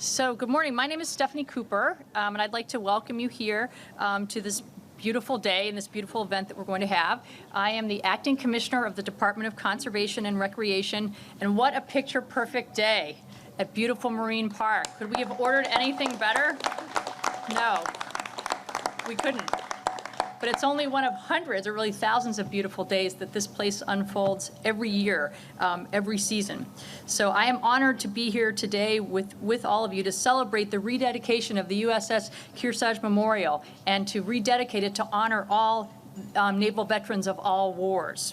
So good morning. My name is Stephanie Cooper, and I'd like to welcome you here to this beautiful day and this beautiful event that we're going to have. I am the Acting Commissioner of the Department of Conservation and Recreation, and what a picture-perfect day at beautiful Marine Park. Could we have ordered anything better? No, we couldn't. But it's only one of hundreds, or really thousands of beautiful days that this place unfolds every year, every season. So I am honored to be here today with all of you to celebrate the rededication of the USS Kearsage Memorial and to rededicate it to honor all naval veterans of all wars.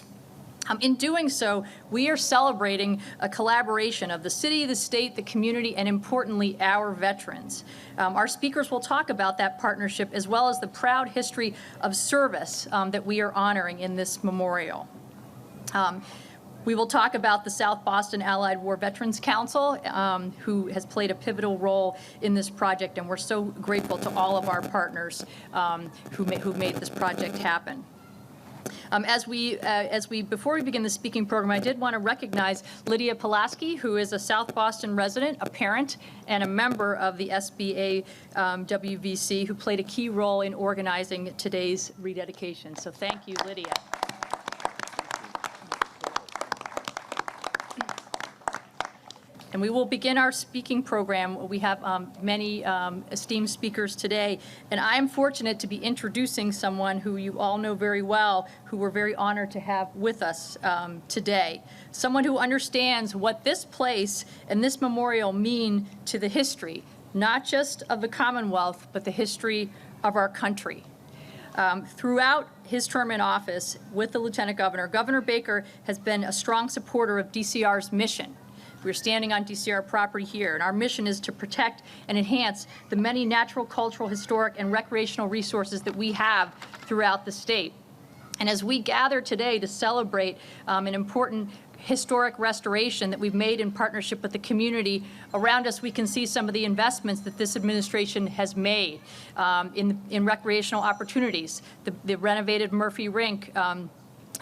In doing so, we are celebrating a collaboration of the city, the state, the community, and importantly, our veterans. Our speakers will talk about that partnership as well as the proud history of service that we are honoring in this memorial. We will talk about the South Boston Allied War Veterans Council, who has played a pivotal role in this project, and we're so grateful to all of our partners who made this project happen. Before we begin the speaking program, I did want to recognize Lydia Pulaski, who is a South Boston resident, a parent, and a member of the SBA WVC, who played a key role in organizing today's rededication. So thank you, Lydia. And we will begin our speaking program. We have many esteemed speakers today, and I am fortunate to be introducing someone who you all know very well, who we're very honored to have with us today. Someone who understands what this place and this memorial mean to the history, not just of the Commonwealth, but the history of our country. Throughout his term in office with the Lieutenant Governor, Governor Baker has been a strong supporter of DCR's mission. We're standing on DCR property here, and our mission is to protect and enhance the many natural, cultural, historic, and recreational resources that we have throughout the state. And as we gather today to celebrate an important historic restoration that we've made in partnership with the community around us, we can see some of the investments that this administration has made in recreational opportunities. The renovated Murphy Rink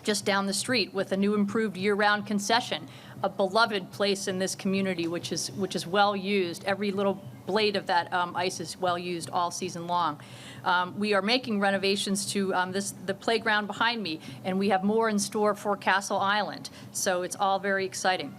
just down the street with a new improved year-round concession, a beloved place in this community which is well used. Every little blade of that ice is well used all season long. We are making renovations to the playground behind me, and we have more in store for Castle Island. So it's all very exciting.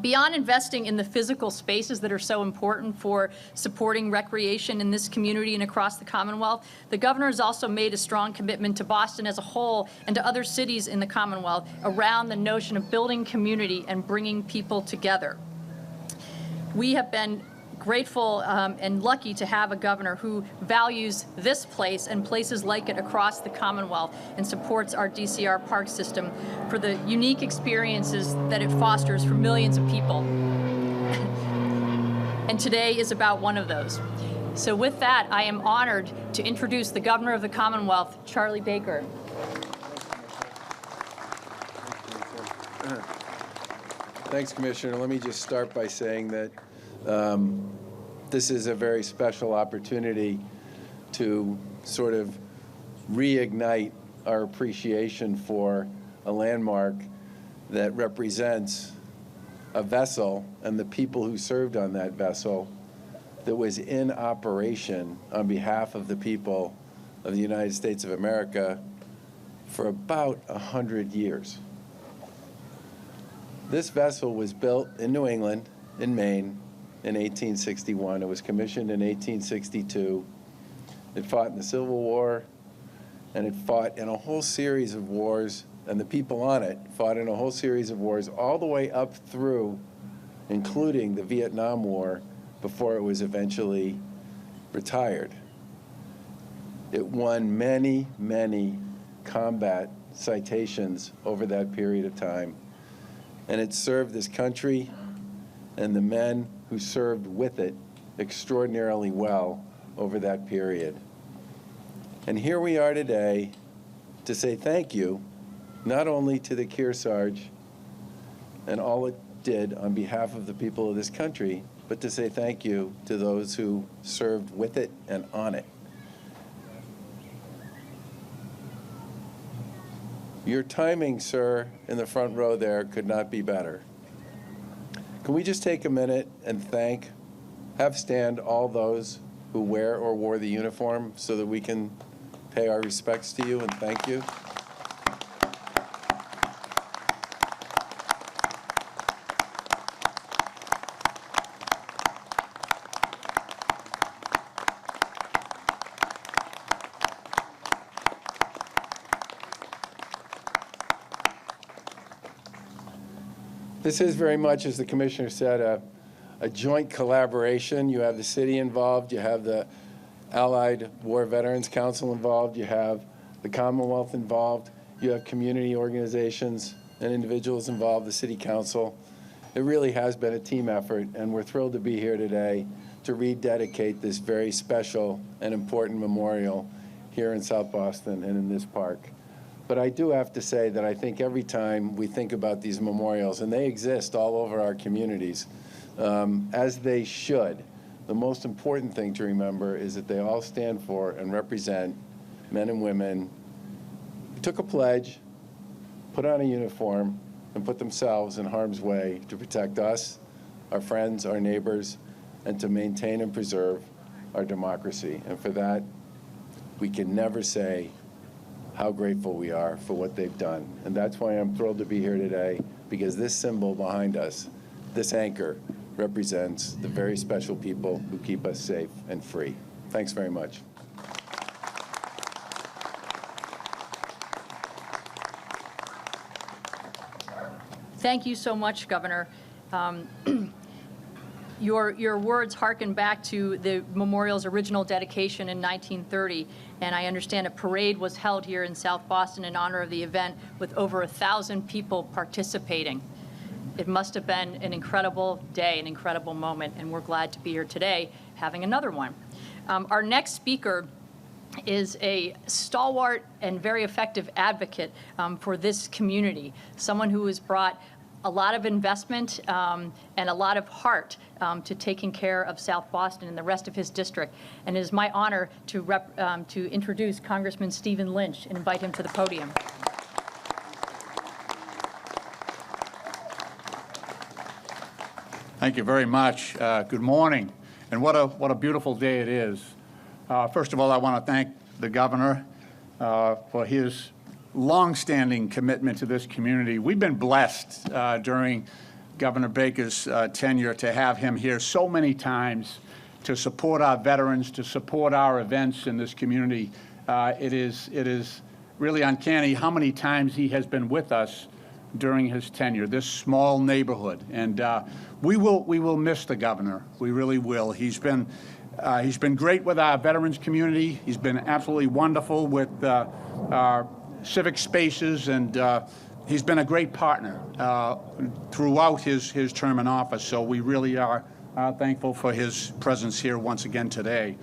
Beyond investing in the physical spaces that are so important for supporting recreation in this community and across the Commonwealth, the governor has also made a strong commitment to Boston as a whole and to other cities in the Commonwealth around the notion of building community and bringing people together. We have been grateful and lucky to have a governor who values this place and places like it across the Commonwealth and supports our DCR park system for the unique experiences that it fosters for millions of people. And today is about one of those. So with that, I am honored to introduce the Governor of the Commonwealth, Charlie Baker. Thanks, Commissioner. Let me just start by saying that this is a very special opportunity to sort of reignite our appreciation for a landmark that represents a vessel and the people who served on that vessel that was in operation on behalf of the people of the United States of America for about 100 years. This vessel was built in New England, in Maine, in 1861. It was commissioned in 1862. It fought in the Civil War, and it fought in a whole series of wars, and the people on it fought in a whole series of wars all the way up through, including the Vietnam War, before it was eventually retired. It won many, many combat citations over that period of time, and it served this country and the men who served with it extraordinarily well over that period. And here we are today to say thank you, not only to the Kearsage and all it did on behalf of the people of this country, but to say thank you to those who served with it and on it. Your timing, sir, in the front row there could not be better. Can we just take a minute and thank have stand all those who wear or wore the uniform so that we can pay our respects to you and thank you. This is very much, as the Commissioner said, a joint collaboration. You have the city involved, you have the Allied War Veterans Council involved, you have the Commonwealth involved, you have community organizations and individuals involved, the City Council. It really has been a team effort, and we're thrilled to be here today to rededicate this very special and important memorial here in South Boston and in this park. But I do have to say that I think every time we think about these memorials, and they exist all over our communities, as they should, the most important thing to remember is that they all stand for and represent men and women who took a pledge, put on a uniform, and put themselves in harm's way to protect us, our friends, our neighbors, and to maintain and preserve our democracy. And for that, we can never say how grateful we are for what they've done. And that's why I'm thrilled to be here today, because this symbol behind us, this anchor, represents the very special people who keep us safe and free. Thanks very much. Thank you so much, Governor. Your words harken back to the memorial's original dedication in 1930, and I understand a parade was held here in South Boston in honor of the event with over 1,000 people participating. It must have been an incredible day, an incredible moment, and we're glad to be here today having another one. Our next speaker is a stalwart and very effective advocate for this community, someone who has brought a lot of investment and a lot of heart to taking care of South Boston and the rest of his district. And it is my honor to introduce Congressman Stephen Lynch and invite him to the podium. Thank you very much. Good morning, and what a beautiful day it is. First of all, I want to thank the governor for his long-standing commitment to this community. We've been blessed during Governor Baker's tenure to have him here so many times to support our veterans, to support our events in this community. It is really uncanny how many times he has been with us during his tenure, this small neighborhood. And we will miss the governor. We really will. He's been great with our veterans community. He's been absolutely wonderful with our civic spaces, and he's been a great partner throughout his term in office. So we really are thankful for his presence here once again today.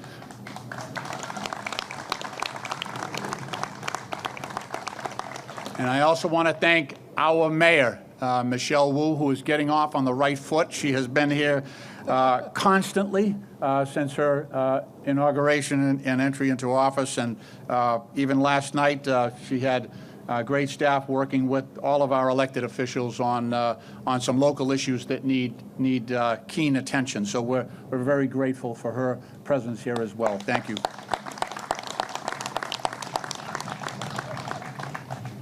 And I also want to thank our mayor, Michelle Wu, who is getting off on the right foot. She has been here constantly since her inauguration and entry into office, and even last night she had great staff working with all of our elected officials on some local issues that need keen attention. So we're very grateful for her presence here as well. Thank you.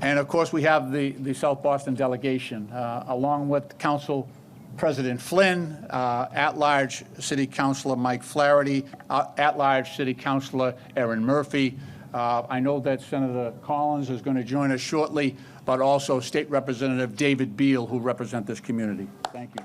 And of course, we have the South Boston delegation, along with Council President Flynn, at-large City Councilor Mike Flaherty, at-large City Councilor Erin Murphy. I know that Senator Collins is going to join us shortly, but also State Representative David Beal, who represent this community. Thank you.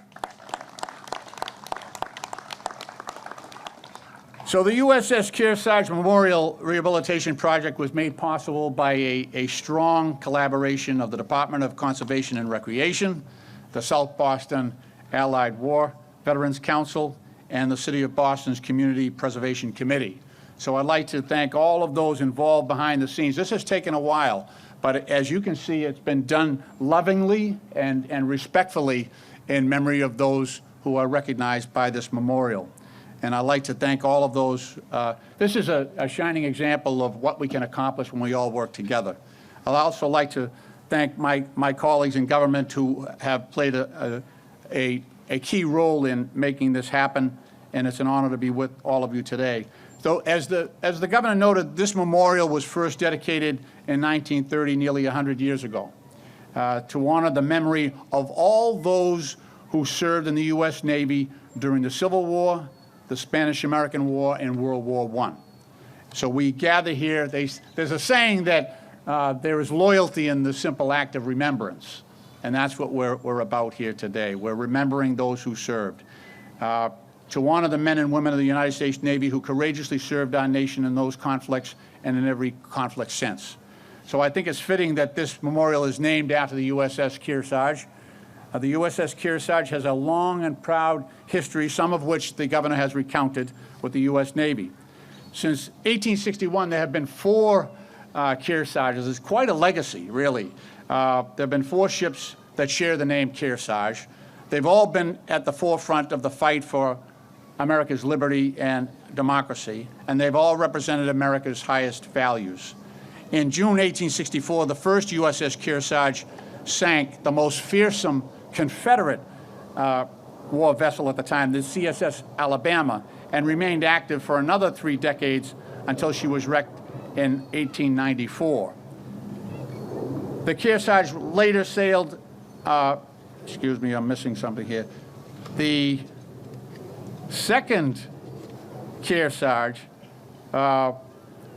So the USS Kearsage Memorial Rehabilitation Project was made possible by a strong collaboration of the Department of Conservation and Recreation, the South Boston Allied War Veterans Council, and the City of Boston's Community Preservation Committee. So I'd like to thank all of those involved behind the scenes. This has taken a while, but as you can see, it's been done lovingly and respectfully in memory of those who are recognized by this memorial. And I'd like to thank all of those. This is a shining example of what we can accomplish when we all work together. I'd also like to thank my colleagues in government who have played a key role in making this happen. and it's an honor to be with all of you today. So as the governor noted, this memorial was first dedicated in 1930, nearly 100 years ago, to honor the memory of all those who served in the U.S. Navy during the Civil War, the Spanish-American War, and World War I. So we gather here. There's a saying that there is loyalty in the simple act of remembrance, and that's what we're about here today. We're remembering those who served. To honor the men and women of the United States Navy who courageously served our nation in those conflicts and in every conflict since. So I think it's fitting that this memorial is named after the USS Kearsage. The USS Kearsage has a long and proud history, some of which the governor has recounted with the U.S. Navy. Since 1861, there have been 4 Kearsages. It's quite a legacy, really. There have been 4 ships that share the name Kearsage. They've all been at the forefront of the fight for America's liberty and democracy, and they've all represented America's highest values. In June 1864, the first USS Kearsage sank the most fearsome Confederate war vessel at the time, the CSS Alabama, and remained active for another 3 decades until she was wrecked in 1894. The Kearsage later sailed, excuse me, I'm missing something here. The second Kearsage,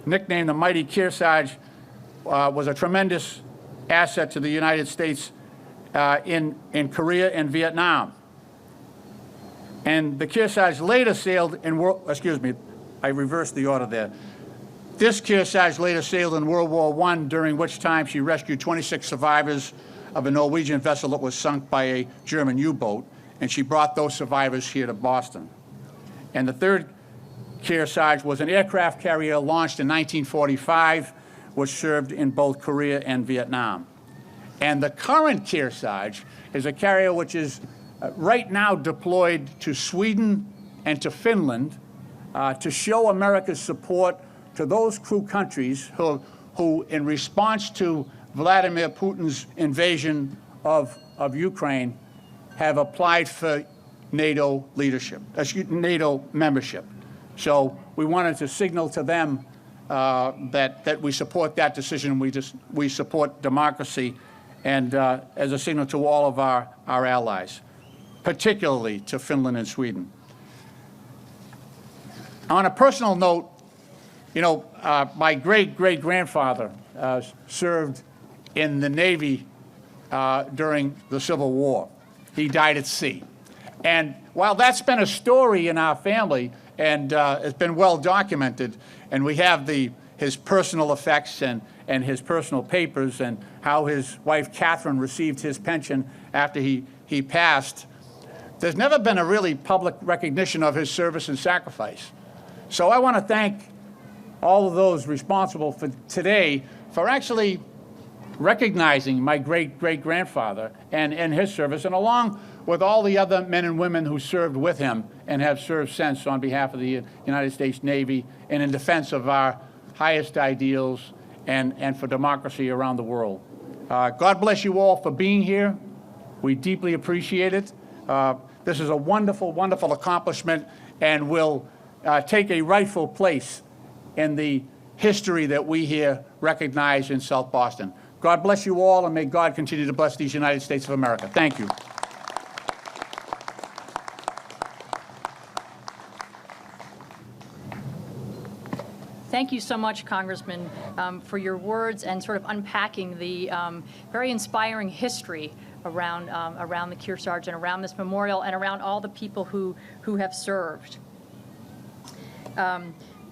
nicknamed the Mighty Kearsage, was a tremendous asset to the United States in Korea and Vietnam. And the Kearsage later sailed in excuse me, I reversed the order there. This Kearsage later sailed in World War I, during which time she rescued 26 survivors of a Norwegian vessel that was sunk by a German U-boat, and she brought those survivors here to Boston. And the third Kearsage was an aircraft carrier launched in 1945, which served in both Korea and Vietnam. And the current Kearsage is a carrier which is right now deployed to Sweden and to Finland to show America's support to those crew countries who in response to Vladimir Putin's invasion of Ukraine, have applied for NATO leadership, NATO membership. So we wanted to signal to them that we support that decision. We support democracy, and as a signal to all of our allies, particularly to Finland and Sweden. On a personal note, you know, my great-great-grandfather served in the Navy during the Civil War. He died at sea. And while that's been a story in our family, and it's been well documented, and we have his personal effects and his personal papers and how his wife Catherine received his pension after he passed, there's never been a really public recognition of his service and sacrifice. So I want to thank all of those responsible for today for actually recognizing my great-great-grandfather and his service, and along with all the other men and women who served with him and have served since on behalf of the United States Navy and in defense of our highest ideals and for democracy around the world. God bless you all for being here. We deeply appreciate it. This is a wonderful, wonderful accomplishment, and will take a rightful place in the history that we here recognize in South Boston. God bless you all, and may God continue to bless these United States of America. Thank you. Thank you so much, Congressman, for your words and sort of unpacking the very inspiring history around the Kearsage and around this memorial and around all the people who have served.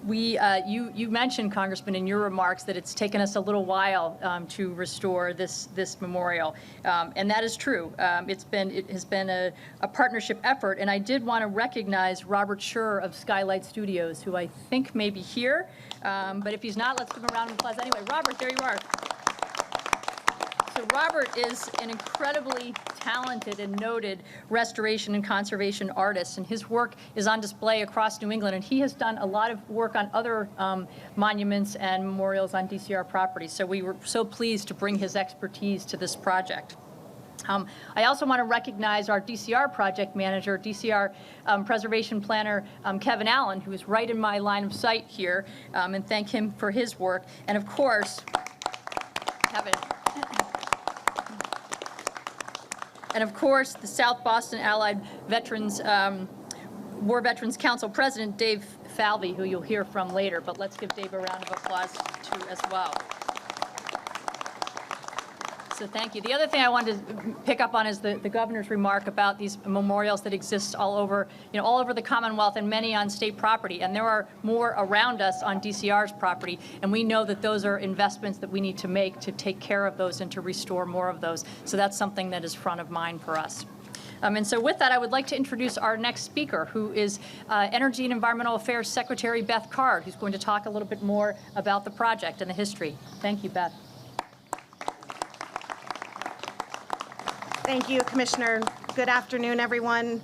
You mentioned, Congressman, in your remarks that it's taken us a little while to restore this memorial, and that is true. It has been a partnership effort, and I did want to recognize Robert Schur of Skylight Studios, who I think may be here, but if he's not, let's give him a round of applause anyway. Robert, there you are. So Robert is an incredibly talented and noted restoration and conservation artist, and his work is on display across New England, and he has done a lot of work on other monuments and memorials on DCR property. So we were so pleased to bring his expertise to this project. I also want to recognize our DCR project manager, DCR preservation planner, Kevin Allen, who is right in my line of sight here, and thank him for his work. And of course, Kevin. And of course, the South Boston Allied Veterans, War Veterans Council President, Dave Falvey, who you'll hear from later. But let's give Dave a round of applause too as well. So thank you. The other thing I wanted to pick up on is the governor's remark about these memorials that exist all over, all over the Commonwealth and many on state property. And there are more around us on DCR's property. And we know that those are investments that we need to make to take care of those and to restore more of those. So that's something that is front of mind for us. And so with that, I would like to introduce our next speaker, who is Energy and Environmental Affairs Secretary Beth Card, who's going to talk a little bit more about the project and the history. Thank you, Beth. Thank you, Commissioner. Good afternoon, everyone.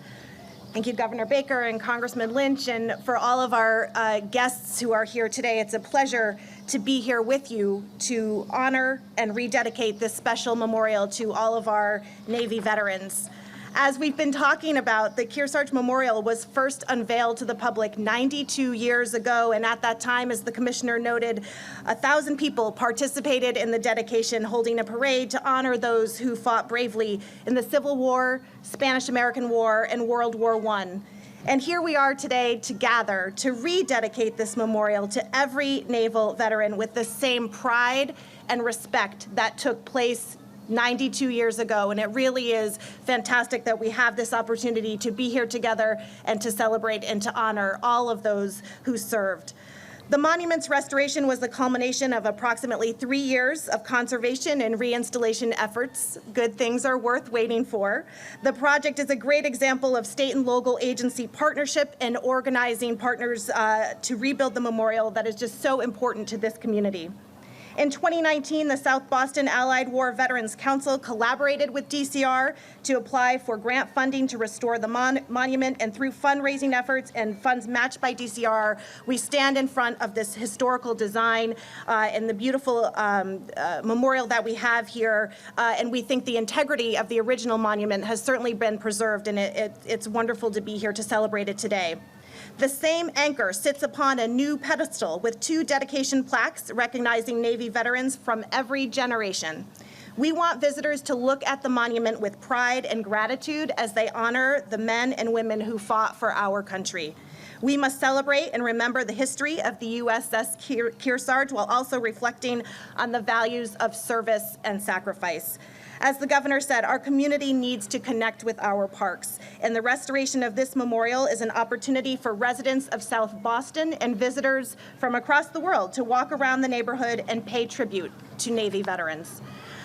Thank you, Governor Baker and Congressman Lynch, and for all of our guests who are here today. It's a pleasure to be here with you to honor and rededicate this special memorial to all of our Navy veterans. As we've been talking about, the Kearsage Memorial was first unveiled to the public 92 years ago, and at that time, as the Commissioner noted, 1,000 people participated in the dedication, holding a parade to honor those who fought bravely in the Civil War, Spanish-American War, and World War I. And here we are today to gather to rededicate this memorial to every naval veteran with the same pride and respect that took place 92 years ago, and it really is fantastic that we have this opportunity to be here together and to celebrate and to honor all of those who served. The monument's restoration was the culmination of approximately 3 years of conservation and reinstallation efforts. Good things are worth waiting for. The project is a great example of state and local agency partnership and organizing partners to rebuild the memorial that is just so important to this community. In 2019, the South Boston Allied War Veterans Council collaborated with DCR to apply for grant funding to restore the monument, and through fundraising efforts and funds matched by DCR, we stand in front of this historical design and the beautiful memorial that we have here, and we think the integrity of the original monument has certainly been preserved, and it's wonderful to be here to celebrate it today. The same anchor sits upon a new pedestal with 2 dedication plaques recognizing Navy veterans from every generation. We want visitors to look at the monument with pride and gratitude as they honor the men and women who fought for our country. We must celebrate and remember the history of the USS Kearsage while also reflecting on the values of service and sacrifice. As the governor said, our community needs to connect with our parks, and the restoration of this memorial is an opportunity for residents of South Boston and visitors from across the world to walk around the neighborhood and pay tribute to Navy veterans.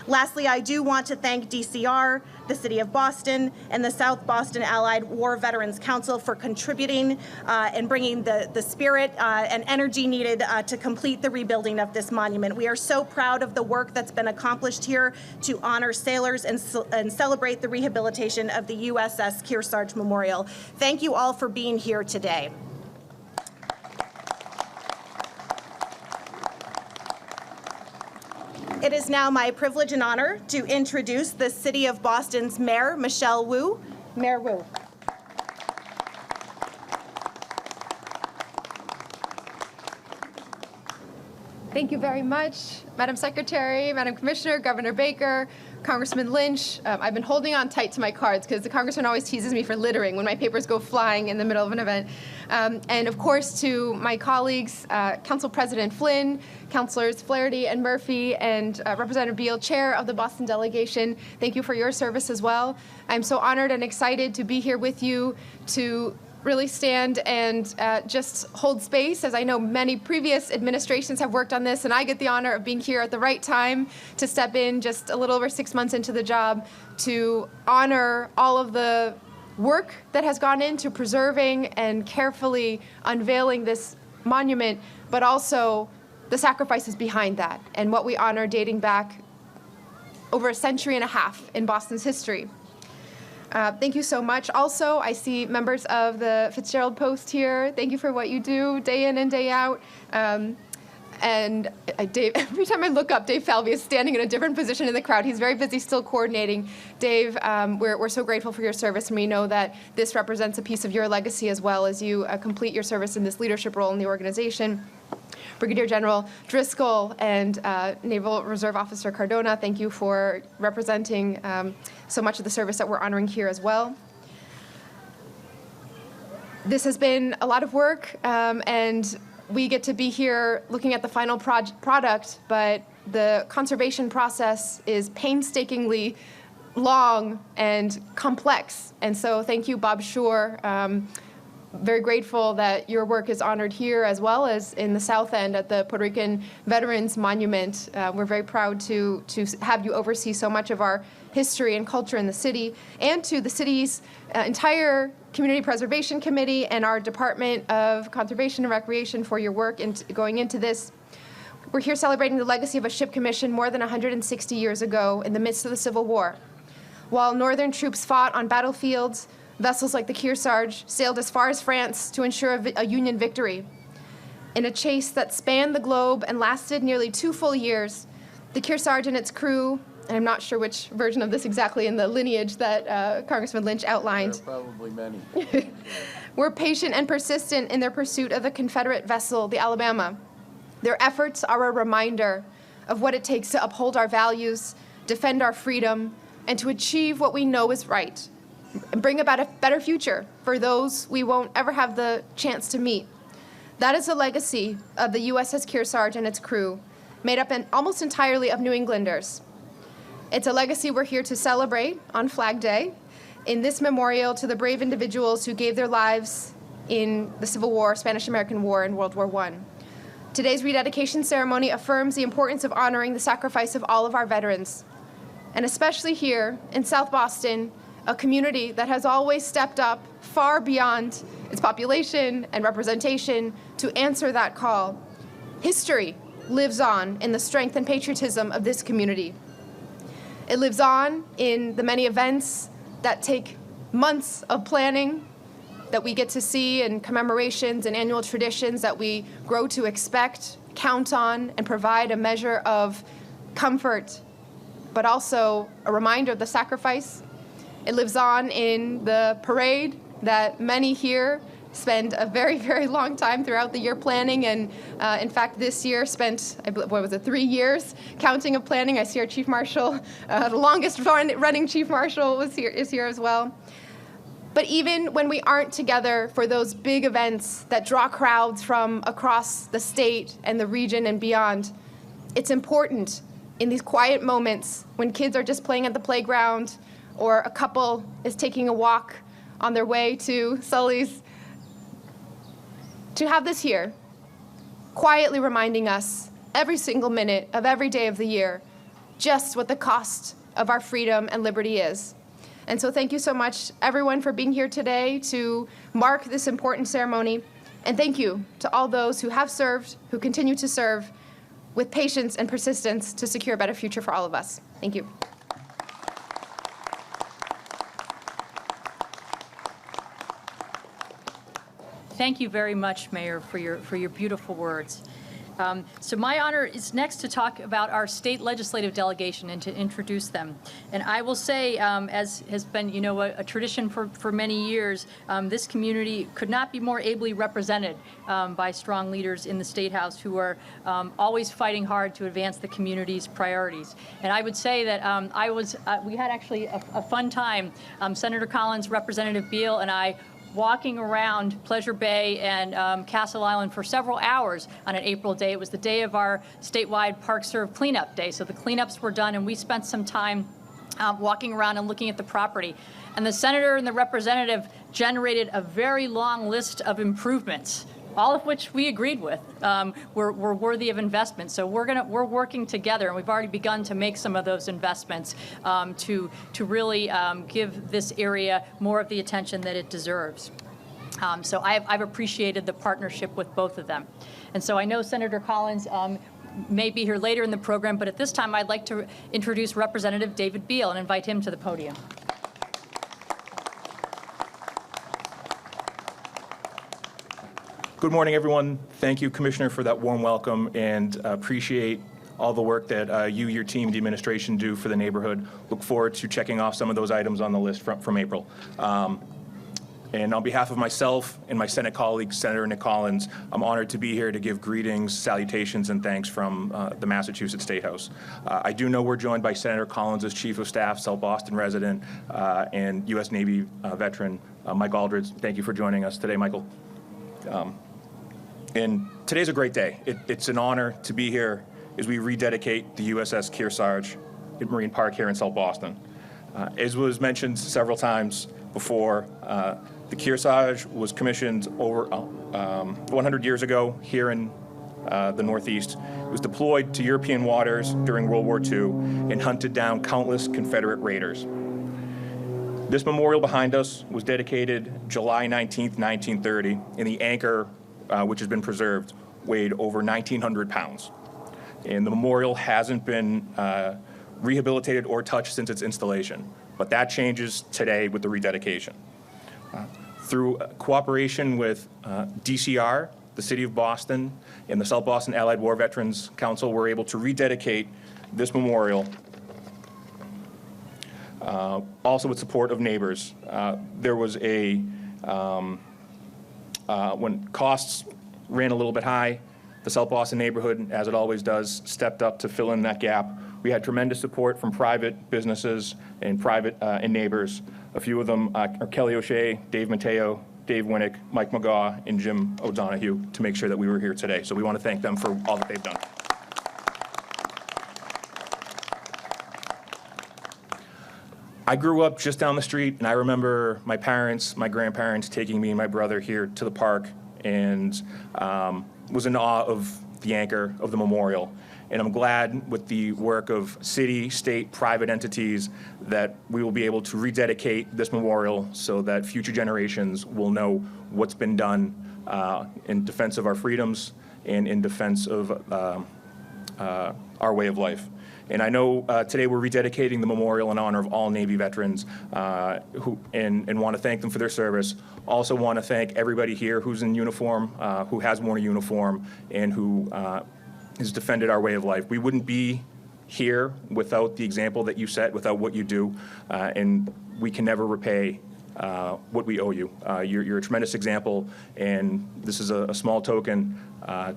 Lastly, I do want to thank DCR, the City of Boston, and the South Boston Allied War Veterans Council for contributing and bringing the spirit and energy needed to complete the rebuilding of this monument. We are so proud of the work that's been accomplished here to honor sailors and celebrate the rehabilitation of the USS Kearsage Memorial. Thank you all for being here today. It is now my privilege and honor to introduce the City of Boston's Mayor, Michelle Wu. Mayor Wu. Thank you very much, Madam Secretary, Madam Commissioner, Governor Baker, Congressman Lynch. I've been holding on tight to my cards because the Congressman always teases me for littering when my papers go flying in the middle of an event. And of course, to my colleagues, Council President Flynn, Councilors Flaherty and Murphy, and Representative Beal, Chair of the Boston delegation, thank you for your service as well. I'm so honored and excited to be here with you to really stand and just hold space, as I know many previous administrations have worked on this, and I get the honor of being here at the right time to step in just a little over 6 months into the job to honor all of the work that has gone into preserving and carefully unveiling this monument, but also the sacrifices behind that and what we honor dating back over a century and a half in Boston's history. Thank you so much. Also, I see members of the Fitzgerald Post here. Thank you for what you do day in and day out. And Dave, every time I look up, Dave Falvey is standing in a different position in the crowd. He's very busy still coordinating. Dave, we're so grateful for your service, and we know that this represents a piece of your legacy as well as you complete your service in this leadership role in the organization. Brigadier General Driscoll and Naval Reserve Officer Cardona, thank you for representing so much of the service that we're honoring here as well. This has been a lot of work, and we get to be here looking at the final product, but the conservation process is painstakingly long and complex. And so thank you, Bob Shore. Very grateful that your work is honored here as well as in the South End at the Puerto Rican Veterans Monument. We're very proud to have you oversee so much of our history and culture in the city, and to the city's entire Community Preservation Committee and our Department of Conservation and Recreation for your work in going into this. We're here celebrating the legacy of a ship commissioned more than 160 years ago in the midst of the Civil War. While Northern troops fought on battlefields, vessels like the Kearsage sailed as far as France to ensure a Union victory. In a chase that spanned the globe and lasted nearly 2 full years, the Kearsage and its crew, and I'm not sure which version of this exactly in the lineage that Congressman Lynch outlined, There are probably many. were patient and persistent in their pursuit of the Confederate vessel, the Alabama. Their efforts are a reminder of what it takes to uphold our values, defend our freedom, and to achieve what we know is right, and bring about a better future for those we won't ever have the chance to meet. That is the legacy of the USS Kearsage and its crew, made up almost entirely of New Englanders. It's a legacy we're here to celebrate on Flag Day in this memorial to the brave individuals who gave their lives in the Civil War, Spanish-American War, and World War I. Today's rededication ceremony affirms the importance of honoring the sacrifice of all of our veterans, and especially here in South Boston, a community that has always stepped up far beyond its population and representation to answer that call. History lives on in the strength and patriotism of this community. It lives on in the many events that take months of planning that we get to see, in commemorations and annual traditions that we grow to expect, count on, and provide a measure of comfort, but also a reminder of the sacrifice. It lives on in the parade that many here spend a very, very long time throughout the year planning, and in fact this year spent, 3 years counting of planning. I see our Chief Marshal, the longest running Chief Marshal is here as well. But even when we aren't together for those big events that draw crowds from across the state and the region and beyond, it's important in these quiet moments when kids are just playing at the playground or a couple is taking a walk on their way to Sully's, to have this here, quietly reminding us every single minute of every day of the year just what the cost of our freedom and liberty is. And so thank you so much, everyone, for being here today to mark this important ceremony. And thank you to all those who have served, who continue to serve with patience and persistence to secure a better future for all of us. Thank you. Thank you very much, Mayor, for your beautiful words. So my honor is next to talk about our state legislative delegation and to introduce them. And I will say, as has been, a tradition for many years, this community could not be more ably represented by strong leaders in the State House who are always fighting hard to advance the community's priorities. And I would say that we had actually a fun time. Senator Collins, Representative Beal, and I walking around Pleasure Bay and Castle Island for several hours on an April day. It was the day of our statewide Park Serve cleanup day. So the cleanups were done, and we spent some time walking around and looking at the property. And the senator and the representative generated a very long list of improvements, all of which we agreed with were worthy of investment. So we're working together, and we've already begun to make some of those investments to really give this area more of the attention that it deserves. So I've appreciated the partnership with both of them. And so I know Senator Collins may be here later in the program, but at this time I'd like to introduce Representative David Beal and invite him to the podium. Good morning, everyone. Thank you, Commissioner, for that warm welcome, and appreciate all the work that you, your team, the administration do for the neighborhood. Look forward to checking off some of those items on the list from April. And on behalf of myself and my Senate colleague, Senator Nick Collins, I'm honored to be here to give greetings, salutations, and thanks from the Massachusetts State House. I do know we're joined by Senator Collins as Chief of Staff, South Boston resident, and U.S. Navy veteran, Mike Aldridge. Thank you for joining us today, Michael. And today's a great day. It's an honor to be here as we rededicate the USS Kearsage at Marine Park here in South Boston. As was mentioned several times before, the Kearsage was commissioned over 100 years ago here in the Northeast. It was deployed to European waters during World War II and hunted down countless Confederate raiders. This memorial behind us was dedicated July 19th, 1930, and the anchor, which has been preserved, weighed over 1,900 pounds. And the memorial hasn't been rehabilitated or touched since its installation, but that changes today with the rededication. Through cooperation with DCR, the City of Boston, and the South Boston Allied War Veterans Council, we're able to rededicate this memorial, also with support of neighbors. There was when costs ran a little bit high, the South Boston neighborhood, as it always does, stepped up to fill in that gap. We had tremendous support from private businesses and and neighbors. A few of them are Kelly O'Shea, Dave Mateo, Dave Winnick, Mike McGaw, and Jim O'Donohue to make sure that we were here today. So we want to thank them for all that they've done. I grew up just down the street, and I remember my parents, my grandparents taking me and my brother here to the park, and was in awe of the anchor of the memorial. And I'm glad with the work of city, state, private entities that we will be able to rededicate this memorial so that future generations will know what's been done in defense of our freedoms and in defense of our way of life. And I know today we're rededicating the memorial in honor of all Navy veterans and want to thank them for their service. Also want to thank everybody here who's in uniform, who has worn a uniform, and who has defended our way of life. We wouldn't be here without the example that you set, without what you do, and we can never repay what we owe you. You're a tremendous example, and this is a small token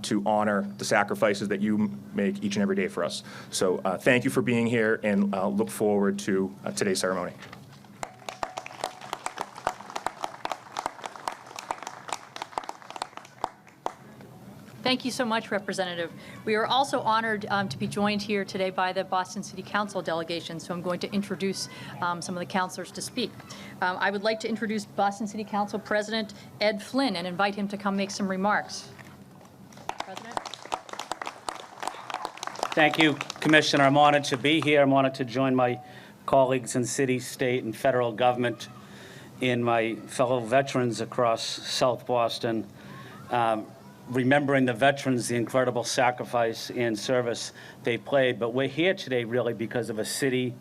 to honor the sacrifices that you make each and every day for us. So thank you for being here, and look forward to today's ceremony. Thank you so much, Representative. We are also honored to be joined here today by the Boston City Council delegation, so I'm going to introduce some of the councilors to speak. I would like to introduce Boston City Council President Ed Flynn and invite him to come make some remarks. President? Thank you, Commissioner. I'm honored to be here. I'm honored to join my colleagues in city, state, and federal government and my fellow veterans across South Boston, remembering the veterans, the incredible sacrifice and service they played. But we're here today really because of a city,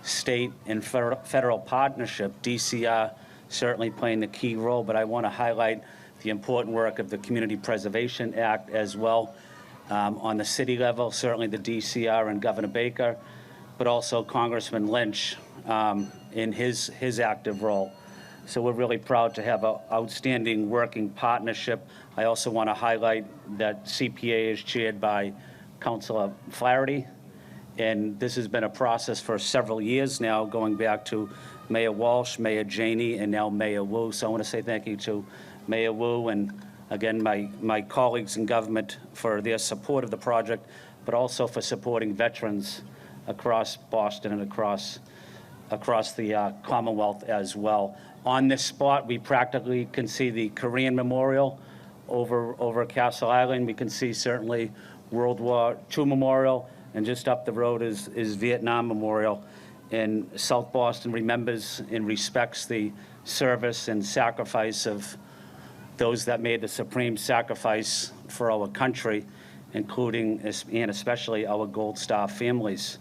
state, and federal partnership, DCR certainly playing the key role, but I want to highlight the important work of the Community Preservation Act as well. On the city level, certainly the DCR and Governor Baker, but also Congressman Lynch in his active role. So we're really proud to have an outstanding working partnership. I also want to highlight that CPA is chaired by Councilor Flaherty, and this has been a process for several years now, going back to Mayor Walsh, Mayor Janey, and now Mayor Wu. So I want to say thank you to Mayor Wu and, again, my colleagues in government for their support of the project, but also for supporting veterans across Boston and across the Commonwealth as well. On this spot, we practically can see the Korean Memorial over Castle Island. We can see certainly World War II Memorial, and just up the road is Vietnam Memorial. And South Boston remembers and respects the service and sacrifice of those that made the supreme sacrifice for our country, including and especially our Gold Star families.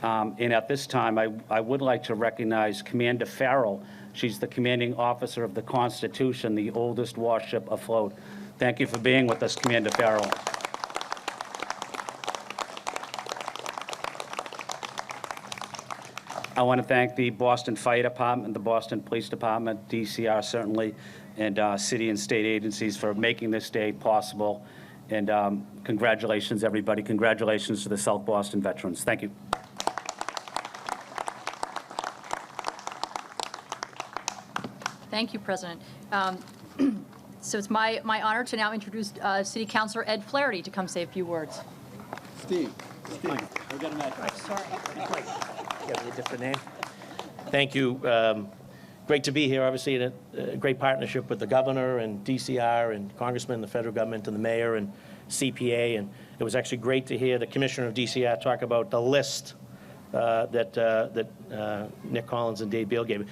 And at this time, I would like to recognize Commander Farrell. She's the commanding officer of the Constitution, the oldest warship afloat. Thank you for being with us, Commander Farrell. I want to thank the Boston Fire Department, the Boston Police Department, DCR certainly, and city and state agencies for making this day possible. And congratulations, everybody. Congratulations to the South Boston veterans. Thank you. Thank you, President. So it's my honor to now introduce City Councilor Ed Flaherty to come say a few words. Steve. You have a different name. Thank you. Great to be here, obviously, in a great partnership with the governor and DCR and congressmen, the federal government, and the mayor and CPA. And it was actually great to hear the commissioner of DCR talk about the list that Nick Collins and Dave Beal gave.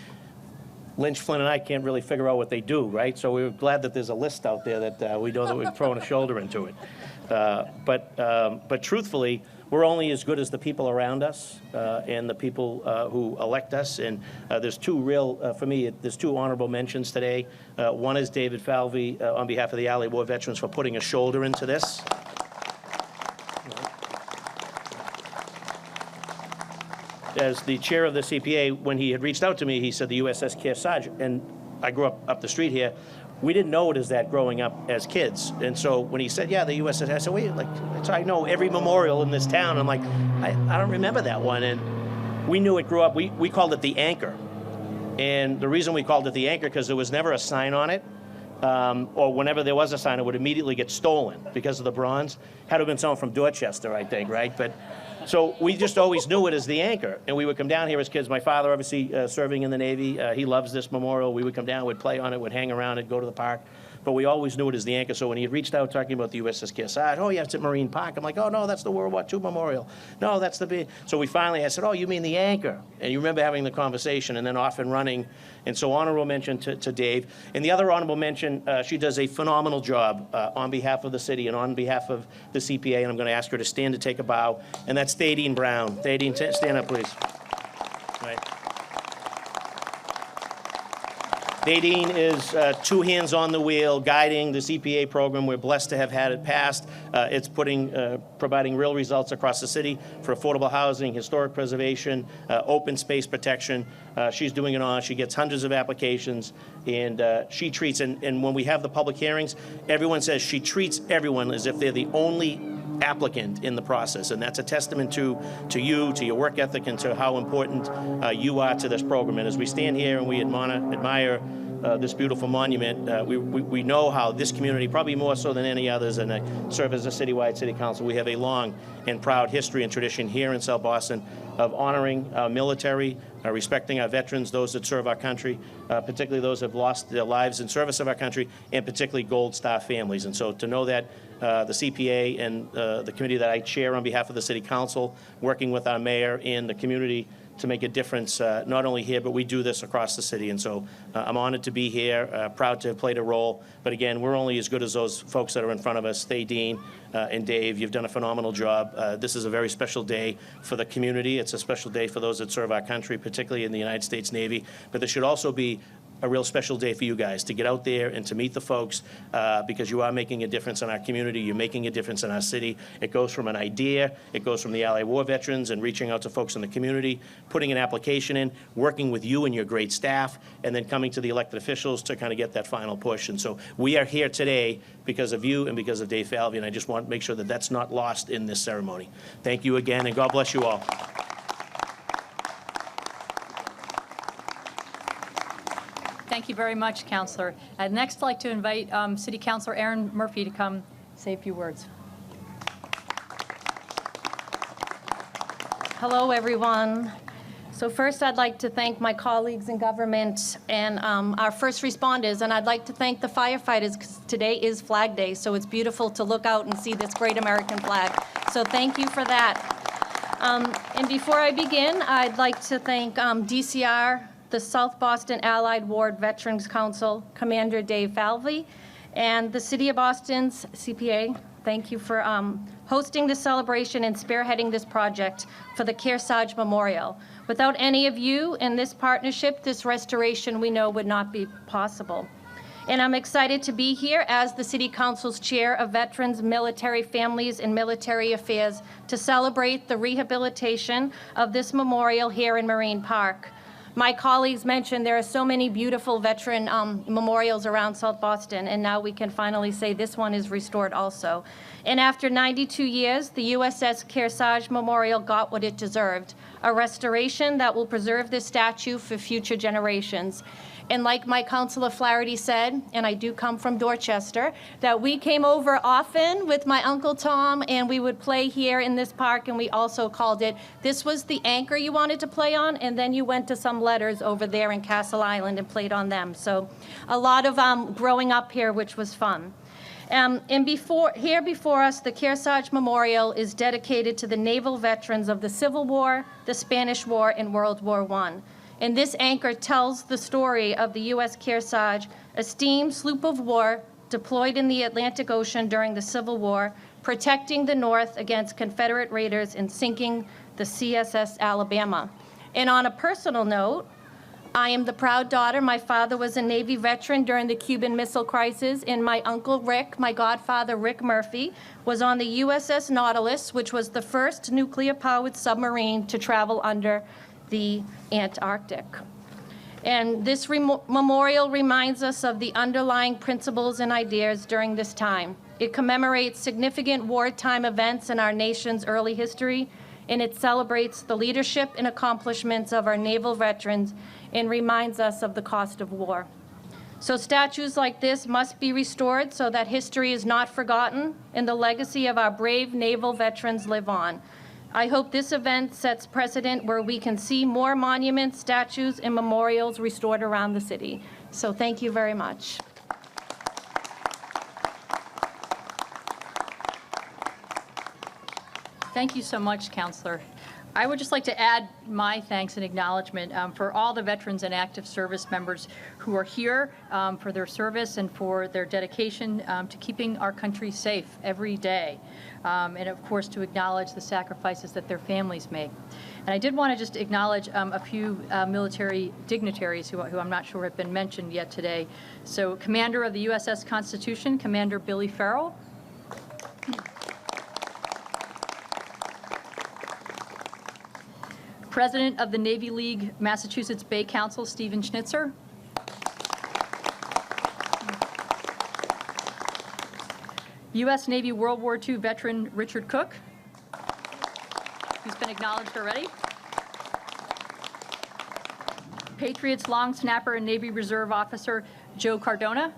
Lynch, Flynn, and I can't really figure out what they do, right? So we're glad that there's a list out there that we know that we're throwing a shoulder into it. But truthfully, we're only as good as the people around us and the people who elect us. And there's two real, for me, there's two honorable mentions today. One is David Falvey on behalf of the Allied War Veterans for putting a shoulder into this. As the chair of the CPA, when he had reached out to me, he said the USS Kearsage, and I grew up the street here. We didn't know it as that growing up as kids. And so when he said, yeah, the USS, I said, wait, like, so I know every memorial in this town. I'm like, I don't remember that one. And we knew it grew up. We called it the Anchor. And the reason we called it the Anchor, because there was never a sign on it. Or whenever there was a sign, it would immediately get stolen because of the bronze. Had to have been someone from Dorchester, I think, right? But so we just always knew it as the Anchor. And we would come down here as kids. My father, obviously, serving in the Navy, he loves this memorial. We would come down, would play on it, would hang around it, go to the park. But we always knew it as the Anchor. So when he had reached out talking about the USS Kearsage, oh, yeah, it's at Marine Park. I'm like, oh, no, that's the World War II memorial. No, that's the big. So we finally, I said, oh, you mean the Anchor. And you remember having the conversation and then off and running. And so honorable mention to Dave. And the other honorable mention, she does a phenomenal job on behalf of the city and on behalf of the CPA. And I'm going to ask her to stand to take a bow. And that's Thaddean Brown. Thaddean, stand up, please. Right. Nadine is two hands on the wheel, guiding the CPA program. We're blessed to have had it passed. It's providing real results across the city for affordable housing, historic preservation, open space protection. She's doing it all. She gets hundreds of applications, and she treats, and when we have the public hearings, everyone says she treats everyone as if they're the only applicant in the process, and that's a testament to you, to your work ethic, and to how important you are to this program. And as we stand here and we admire this beautiful monument, we know how this community, probably more so than any others, and I serve as a citywide city council, we have a long and proud history and tradition here in South Boston of honoring our military, respecting our veterans, those that serve our country, particularly those who have lost their lives in service of our country, and particularly Gold Star families. And so to know that the CPA and the committee that I chair on behalf of the City Council, working with our mayor and the community to make a difference, not only here, but we do this across the city. And so I'm honored to be here, proud to have played a role. But again, we're only as good as those folks that are in front of us. Thaddean and Dave, you've done a phenomenal job. This is a very special day for the community. It's a special day for those that serve our country, particularly in the United States Navy. But this should also be a real special day for you guys to get out there and to meet the folks because you are making a difference in our community. You're making a difference in our city. It goes from an idea. It goes from the Allied War veterans and reaching out to folks in the community, putting an application in, working with you and your great staff, and then coming to the elected officials to kind of get that final push. And so we are here today because of you and because of Dave Falvey, and I just want to make sure that that's not lost in this ceremony. Thank you again, and God bless you all. Thank you very much, Councilor. I'd next like to invite City Councilor Aaron Murphy to come say a few words. Hello, everyone. So first, I'd like to thank my colleagues in government and our first responders, and I'd like to thank the firefighters because today is Flag Day, so it's beautiful to look out and see this great American flag. So thank you for that. And before I begin, I'd like to thank DCR, the South Boston Allied War Veterans Council, Commander Dave Falvey, and the City of Boston's CPA. Thank you for hosting this celebration and spearheading this project for the Kearsage Memorial. Without any of you and this partnership, this restoration we know would not be possible. And I'm excited to be here as the City Council's Chair of Veterans, Military Families, and Military Affairs to celebrate the rehabilitation of this memorial here in Marine Park. My colleagues mentioned there are so many beautiful veteran memorials around South Boston, and now we can finally say this one is restored also. And after 92 years, the USS Kearsage Memorial got what it deserved, a restoration that will preserve this statue for future generations. And like my Councilor Flaherty said, and I do come from Dorchester, that we came over often with my Uncle Tom and we would play here in this park, and we also called it, this was the anchor you wanted to play on, and then you went to some letters over there in Castle Island and played on them. So a lot of growing up here, which was fun. And here before us, the Kearsage Memorial is dedicated to the naval veterans of the Civil War, the Spanish War, and World War I. And this anchor tells the story of the U.S. Kearsage, a steam sloop of war deployed in the Atlantic Ocean during the Civil War, protecting the North against Confederate raiders and sinking the CSS Alabama. And on a personal note, I am the proud daughter. My father was a Navy veteran during the Cuban Missile Crisis, and my uncle Rick, my godfather Rick Murphy, was on the USS Nautilus, which was the first nuclear-powered submarine to travel under the Antarctic. And this memorial reminds us of the underlying principles and ideas during this time. It commemorates significant wartime events in our nation's early history, and it celebrates the leadership and accomplishments of our naval veterans and reminds us of the cost of war. So statues like this must be restored so that history is not forgotten and the legacy of our brave naval veterans live on. I hope this event sets precedent where we can see more monuments, statues, and memorials restored around the city. So thank you very much. Thank you so much, Counselor. I would just like to add my thanks and acknowledgement for all the veterans and active service members who are here for their service and for their dedication to keeping our country safe every day. And of course, to acknowledge the sacrifices that their families make. And I did want to just acknowledge a few military dignitaries who I'm not sure have been mentioned yet today. So Commander of the USS Constitution, Commander Billy Farrell. President of the Navy League Massachusetts Bay Council, Stephen Schnitzer. U.S. Navy World War II veteran Richard Cook, who's been acknowledged already. Patriots long snapper and Navy Reserve officer Joe Cardona.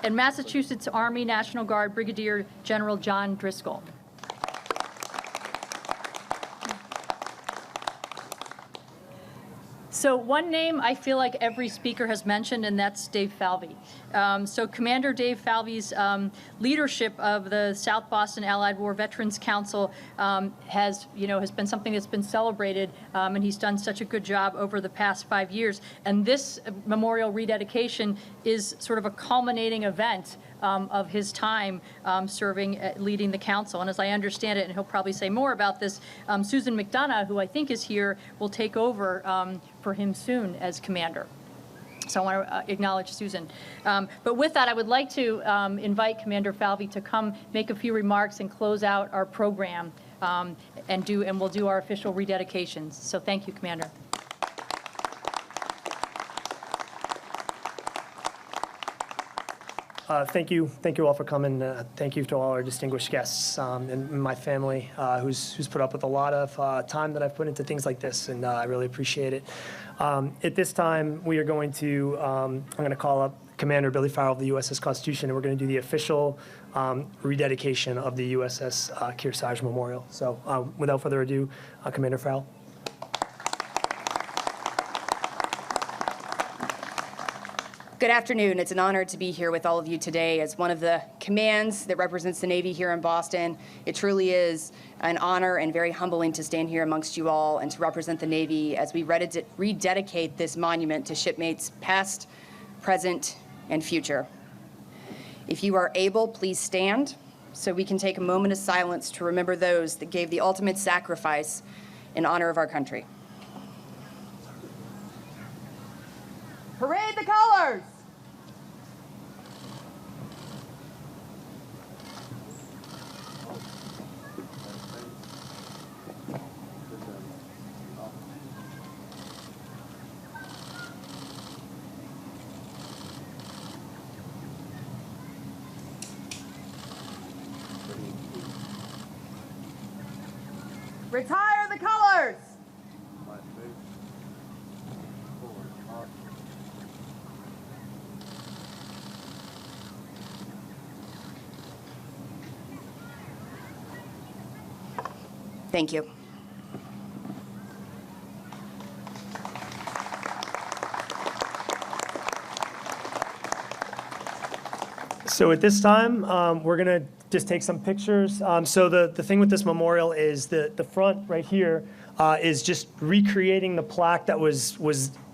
And Massachusetts Army National Guard Brigadier General John Driscoll. So one name I feel like every speaker has mentioned, and that's Dave Falvey. So Commander Dave Falvey's leadership of the South Boston Allied War Veterans Council has been something that's been celebrated, and he's done such a good job over the past 5 years. And this memorial rededication is sort of a culminating event of his time serving, leading the council. And as I understand it, and he'll probably say more about this, Susan McDonough, who I think is here, will take over for him soon as commander. So I want to acknowledge Susan. But with that, I would like to invite Commander Falvey to come make a few remarks and close out our program, and we'll do our official rededications. So thank you, Commander. Thank you all for coming. Thank you to all our distinguished guests and my family, who's put up with a lot of time that I've put into things like this, and I really appreciate it. At this time, we are going to, I'm going to call up Commander Billy Farrell of the USS Constitution, and we're going to do the official rededication of the USS Kearsage Memorial. So without further ado, Commander Farrell. Good afternoon. It's an honor to be here with all of you today as one of the commands that represents the Navy here in Boston. It truly is an honor and very humbling to stand here amongst you all and to represent the Navy as we rededicate this monument to shipmates past, present, and future. If you are able, please stand so we can take a moment of silence to remember those that gave the ultimate sacrifice in honor of our country. Parade the colors! Retire the colors! Thank you. So at this time, we're going to just take some pictures. So the thing with this memorial is the front right here is just recreating the plaque that was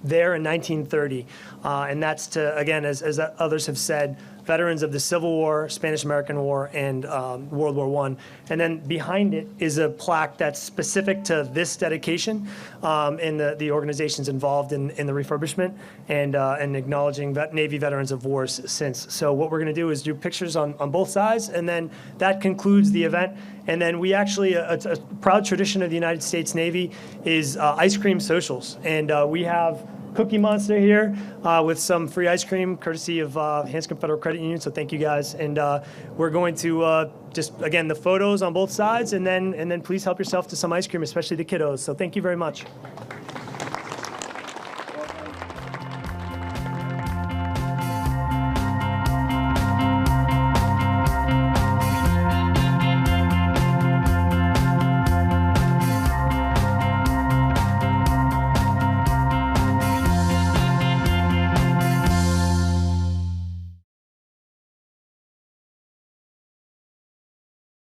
there in 1930. And that's to, again, as others have said, veterans of the Civil War, Spanish-American War, and World War I. And then behind it is a plaque that's specific to this dedication and the organizations involved in the refurbishment and acknowledging Navy veterans of wars since. So what we're going to do is do pictures on both sides, and then that concludes the event. And then we actually, a proud tradition of the United States Navy is ice cream socials. And we have Cookie Monster here with some free ice cream courtesy of Hanscom Federal Credit Union, so thank you guys. And we're going to just, again, the photos on both sides, and then please help yourself to some ice cream, especially the kiddos. So thank you very much.